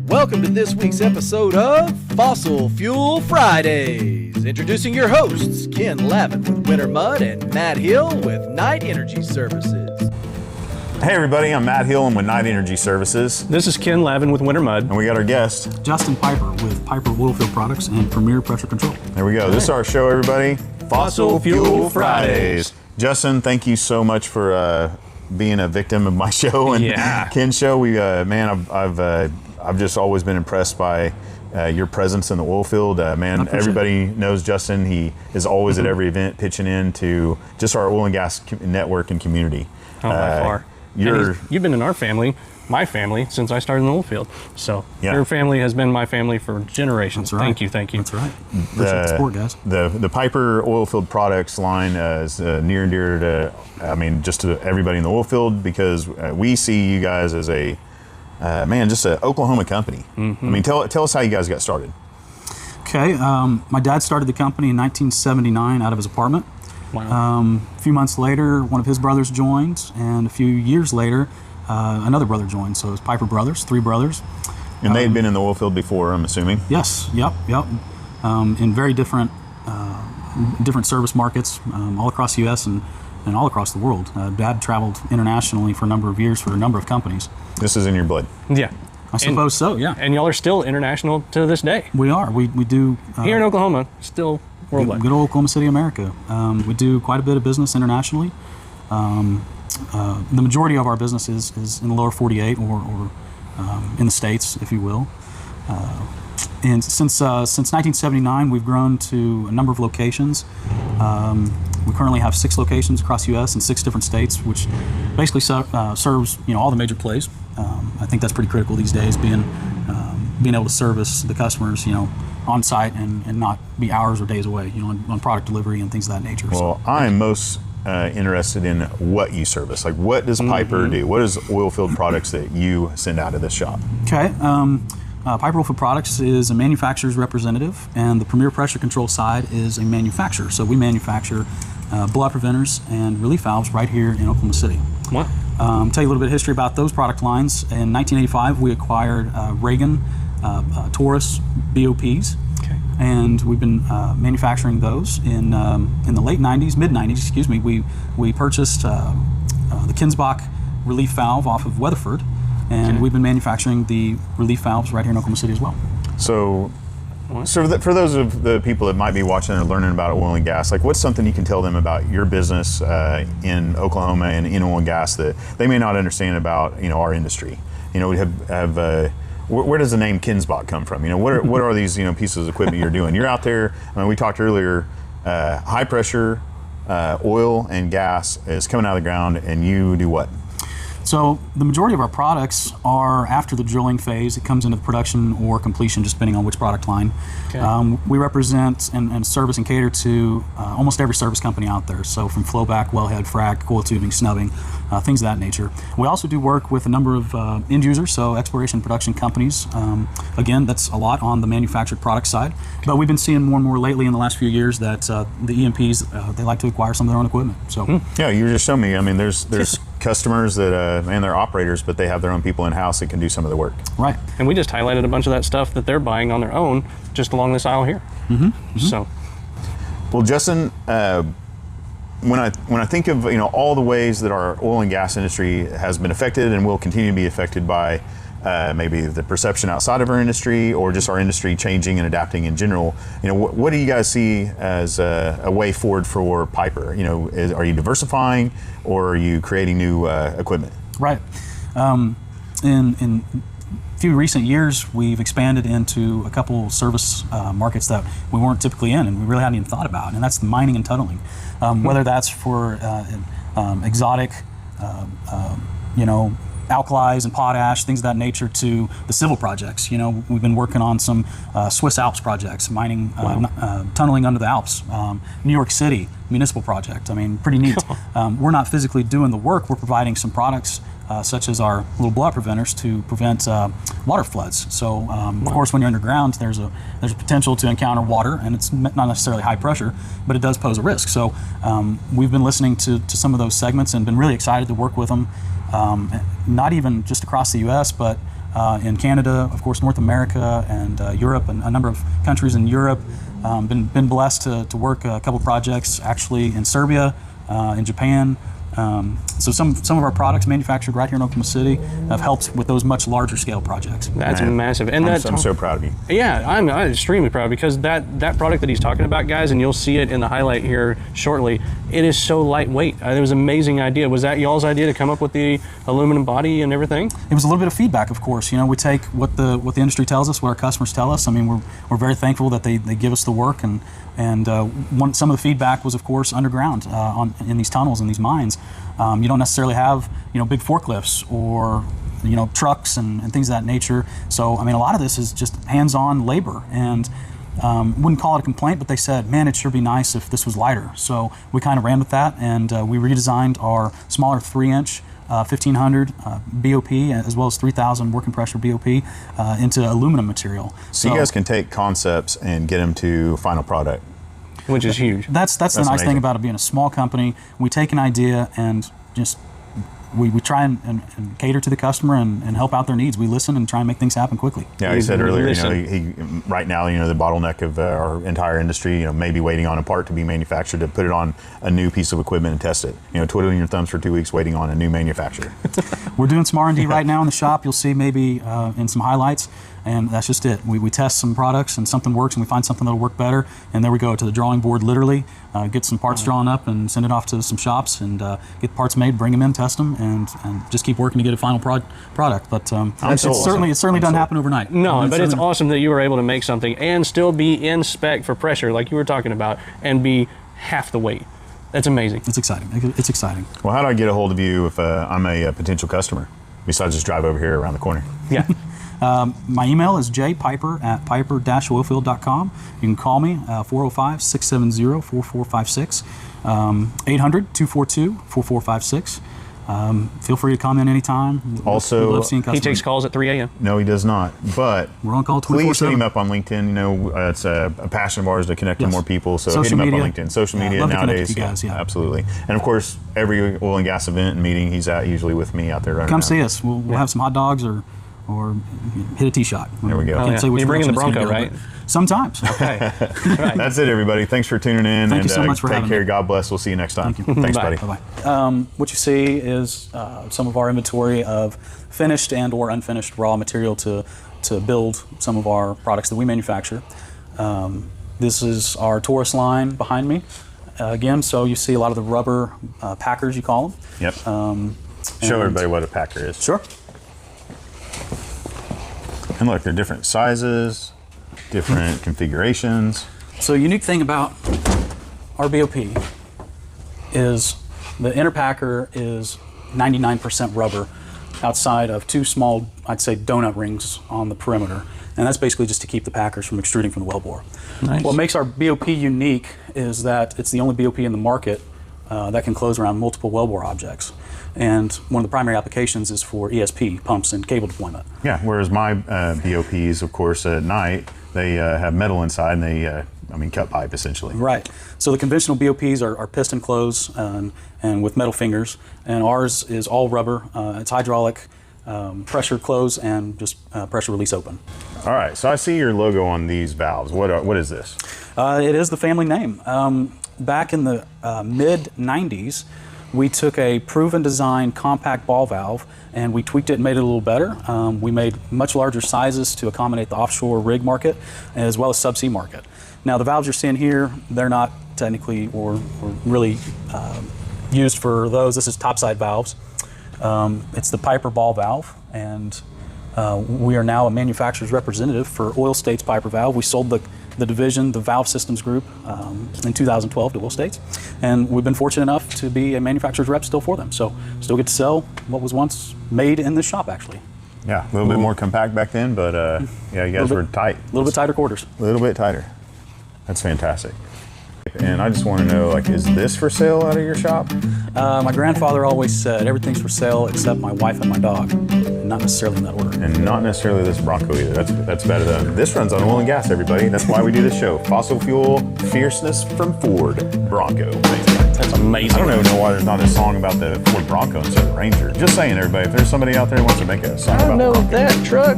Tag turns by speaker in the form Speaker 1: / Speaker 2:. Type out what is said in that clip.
Speaker 1: Welcome to this week's episode of Fossil Fuel Fridays. Introducing your hosts, Ken Lavin with Winter Mud and Matt Hill with Night Energy Services.
Speaker 2: Hey everybody, I'm Matt Hill. I'm with Night Energy Services.
Speaker 3: This is Ken Lavin with Winter Mud.
Speaker 2: And we got our guest,
Speaker 4: Jpiper with Jpiper Oilfield Products and Premier Pressure Control.
Speaker 2: There we go. This is our show, everybody.
Speaker 3: Fossil Fuel Fridays.
Speaker 2: Justin, thank you so much for being a victim of my show and Ken's show. We, I've just always been impressed by your presence in the oil field. Everybody knows Justin. He is always at every event pitching in to just our oil and gas network and community.
Speaker 3: Oh, by far. You've been in our family, my family, since I started in the oil field. So your family has been my family for generations.
Speaker 4: That's right.
Speaker 3: Thank you.
Speaker 4: That's right. Appreciate the support, guys.
Speaker 2: The Jpiper Oilfield Products line is near and dear to, just to everybody in the oil field, because we see you guys as just an Oklahoma company. Mm-hmm. Tell us how you guys got started.
Speaker 4: Okay, my dad started the company in 1979 out of his apartment.
Speaker 3: Wow.
Speaker 4: A few months later, one of his brothers joined, and a few years later, another brother joined. So it was Piper brothers, three brothers.
Speaker 2: And they had been in the oil field before, I'm assuming?
Speaker 4: Yes, yep. In very different service markets all across the U.S. and all across the world. Dad traveled internationally for a number of years for a number of companies.
Speaker 2: This is in your blood.
Speaker 3: Yeah.
Speaker 4: I suppose so, yeah.
Speaker 3: And y'all are still international to this day.
Speaker 4: We are. We do.
Speaker 3: Here in Oklahoma, still worldwide.
Speaker 4: Good old Oklahoma City, America. We do quite a bit of business internationally. The majority of our business is in the lower 48 or in the States, if you will. And since 1979, we've grown to a number of locations. We currently have 6 locations across the U.S. in 6 different states, which basically serves all the major plays. I think that's pretty critical these days, being able to service the customers, on site and not be hours or days away, on product delivery and things of that nature.
Speaker 2: Well, I am most interested in what you service. Like, what does Jpiper do? What is oilfield products that you send out of this shop?
Speaker 4: Okay. Jpiper Oilfield Products is a manufacturer's representative, and the Premier Pressure Control side is a manufacturer. So we manufacture blowout preventers and relief valves right here in Oklahoma City.
Speaker 3: What?
Speaker 4: Tell you a little bit of history about those product lines. In 1985, we acquired Reagan Taurus BOPs, and we've been manufacturing those in the late 90s, mid 90s. Excuse me. We purchased the Kinsbach relief valve off of Weatherford. And we've been manufacturing the relief valves right here in Oklahoma City as well.
Speaker 2: So for those of the people that might be watching and learning about oil and gas, like, what's something you can tell them about your business in Oklahoma and in oil and gas that they may not understand about our industry? We have where does the name Kinsbach come from? What are these pieces of equipment you're doing? You're out there. We talked earlier. High pressure oil and gas is coming out of the ground, and you do what?
Speaker 4: So the majority of our products are after the drilling phase. It comes into the production or completion, just depending on which product line. Okay. We represent and service and cater to almost every service company out there. So from flowback, wellhead, frac, coil tubing, snubbing, things of that nature. We also do work with a number of end users, so exploration and production companies. Again, that's a lot on the manufactured product side. But we've been seeing more and more lately in the last few years that the E&Ps, they like to acquire some of their own equipment. So
Speaker 2: yeah, you were just showing me. There's customers that and they're operators, but they have their own people in house that can do some of the work.
Speaker 4: Right.
Speaker 3: And we just highlighted a bunch of that stuff that they're buying on their own just along this aisle here. So,
Speaker 2: well, Justin, when I think of all the ways that our oil and gas industry has been affected and will continue to be affected by maybe the perception outside of our industry or just our industry changing and adapting in general, what do you guys see as a way forward for Jpiper? Are you diversifying or are you creating new equipment?
Speaker 4: Right. In a few recent years, we've expanded into a couple service markets that we weren't typically in and we really hadn't even thought about, and that's the mining and tunneling. Whether that's for exotic, alkalis and potash, things of that nature, to the civil projects. We've been working on some Swiss Alps projects, mining, tunneling under the Alps. New York City municipal project. Pretty neat. We're not physically doing the work. We're providing some products such as our little blowout preventers to prevent water floods. So, of course, when you're underground, there's a potential to encounter water, and it's not necessarily high pressure, but it does pose a risk. So, we've been listening to some of those segments and been really excited to work with them. Not even just across the U.S., but in Canada, of course, North America, and Europe, and a number of countries in Europe. Been blessed to work a couple projects actually in Serbia, in Japan. So some of our products manufactured right here in Oklahoma City have helped with those much larger scale projects.
Speaker 3: That's massive. And
Speaker 2: I'm so proud of you.
Speaker 3: Yeah, I'm extremely proud, because that product that he's talking about, guys, and you'll see it in the highlight here shortly, it is so lightweight. It was an amazing idea. Was that y'all's idea to come up with the aluminum body and everything?
Speaker 4: It was a little bit of feedback, of course. We take what the industry tells us, what our customers tell us. I mean, we're very thankful that they give us the work, and some of the feedback was, of course, underground in these tunnels and these mines. You don't necessarily have big forklifts or trucks and things of that nature. So I mean, a lot of this is just hands-on labor, and wouldn't call it a complaint, but they said, man, it'd sure be nice if this was lighter. So we kind of ran with that, and we redesigned our smaller 3-inch 1500 BOP, as well as 3000 working pressure BOP into aluminum material.
Speaker 2: So you guys can take concepts and get them to final product,
Speaker 3: which is huge.
Speaker 4: That's the nice
Speaker 2: amazing
Speaker 4: thing about it being a small company. We take an idea and just we try and cater to the customer and help out their needs. We listen and try and make things happen quickly.
Speaker 2: Yeah, he said earlier, he right now, the bottleneck of our entire industry, maybe waiting on a part to be manufactured to put it on a new piece of equipment and test it. Twiddling your thumbs for 2 weeks waiting on a new manufacturer.
Speaker 4: We're doing some R&D right now in the shop. You'll see maybe in some highlights. And that's just it. We test some products and something works and we find something that'll work better. And there we go to the drawing board, literally, get some parts drawn up and send it off to some shops and get parts made, bring them in, test them, and just keep working to get a final product. But it certainly doesn't happen overnight.
Speaker 3: No, but it's awesome that you were able to make something and still be in spec for pressure, like you were talking about, and be half the weight. That's amazing.
Speaker 4: It's exciting. It's exciting.
Speaker 2: Well, how do I get a hold of you if I'm a potential customer, besides just drive over here around the corner?
Speaker 3: Yeah.
Speaker 4: My email is jpiper@piper-oilfield.com. You can call me 405-670-4456, 800-242-4456. Feel free to comment anytime.
Speaker 2: Also,
Speaker 4: we love seeing customers.
Speaker 3: He takes calls at 3 a.m.
Speaker 2: No, he does not. But
Speaker 4: we're on call 24/7.
Speaker 2: Please hit him up on LinkedIn. It's a passion of ours to connect with more people. So hit him up on LinkedIn. Social media nowadays. Absolutely. And of course, every oil and gas event and meeting he's at, usually with me out there running.
Speaker 4: Come see us. We'll have some hot dogs or hit a tee shot.
Speaker 2: There we go.
Speaker 3: You're bringing the Bronco, right?
Speaker 4: Sometimes.
Speaker 3: Okay. Right.
Speaker 2: That's it, everybody. Thanks for tuning in.
Speaker 4: Thank you so much for having me.
Speaker 2: Take care. God bless. We'll see you next time.
Speaker 4: Thank you.
Speaker 2: Thanks,
Speaker 3: Bye.
Speaker 2: buddy.
Speaker 4: Bye-bye. What you see is some of our inventory of finished and or unfinished raw material to build some of our products that we manufacture. This is our Taurus line behind me. Again, so you see a lot of the rubber packers, you call them.
Speaker 2: Yep. Show everybody what a packer is.
Speaker 4: Sure.
Speaker 2: And look, they're different sizes, different configurations.
Speaker 4: So the unique thing about our BOP is the inner packer is 99% rubber outside of two small, I'd say, donut rings on the perimeter. And that's basically just to keep the packers from extruding from the wellbore.
Speaker 3: Nice.
Speaker 4: What makes our BOP unique is that it's the only BOP in the market that can close around multiple wellbore objects. And one of the primary applications is for ESP, pumps and cable deployment.
Speaker 2: Yeah, whereas my BOPs, of course, at night, they have metal inside and they, cut pipe essentially.
Speaker 4: Right. So the conventional BOPs are piston close and with metal fingers, and ours is all rubber. It's hydraulic, pressure close, and just pressure release open.
Speaker 2: All right, so I see your logo on these valves. What is this?
Speaker 4: It is the family name. Back in the mid-90s, we took a proven design compact ball valve and we tweaked it and made it a little better. We made much larger sizes to accommodate the offshore rig market as well as subsea market. Now the valves you're seeing here, they're not technically or really used for those. This is topside valves. It's the Jpiper ball valve, and we are now a manufacturer's representative for Oil States Jpiper valve. We sold the division, the Valve Systems Group, in 2012 to Oil States, and we've been fortunate enough to be a manufacturer's rep still for them. So still get to sell what was once made in this shop, actually.
Speaker 2: Yeah, a little bit more compact back then, but yeah, you guys were tight.
Speaker 4: A little bit tighter quarters.
Speaker 2: A little bit tighter. That's fantastic. And I just want to know, like, is this for sale out of your shop?
Speaker 4: My grandfather always said everything's for sale except my wife and my dog, and not necessarily in that order.
Speaker 2: And not necessarily this Bronco either. That's better than this. Runs on oil and gas, everybody. That's why we do this show. Fossil fuel fierceness from Ford Bronco.
Speaker 3: That's amazing.
Speaker 2: I don't even know why there's not a song about the Ford Bronco instead of Ranger. Just saying, everybody. If there's somebody out there who wants to make a song about the Bronco.
Speaker 1: that truck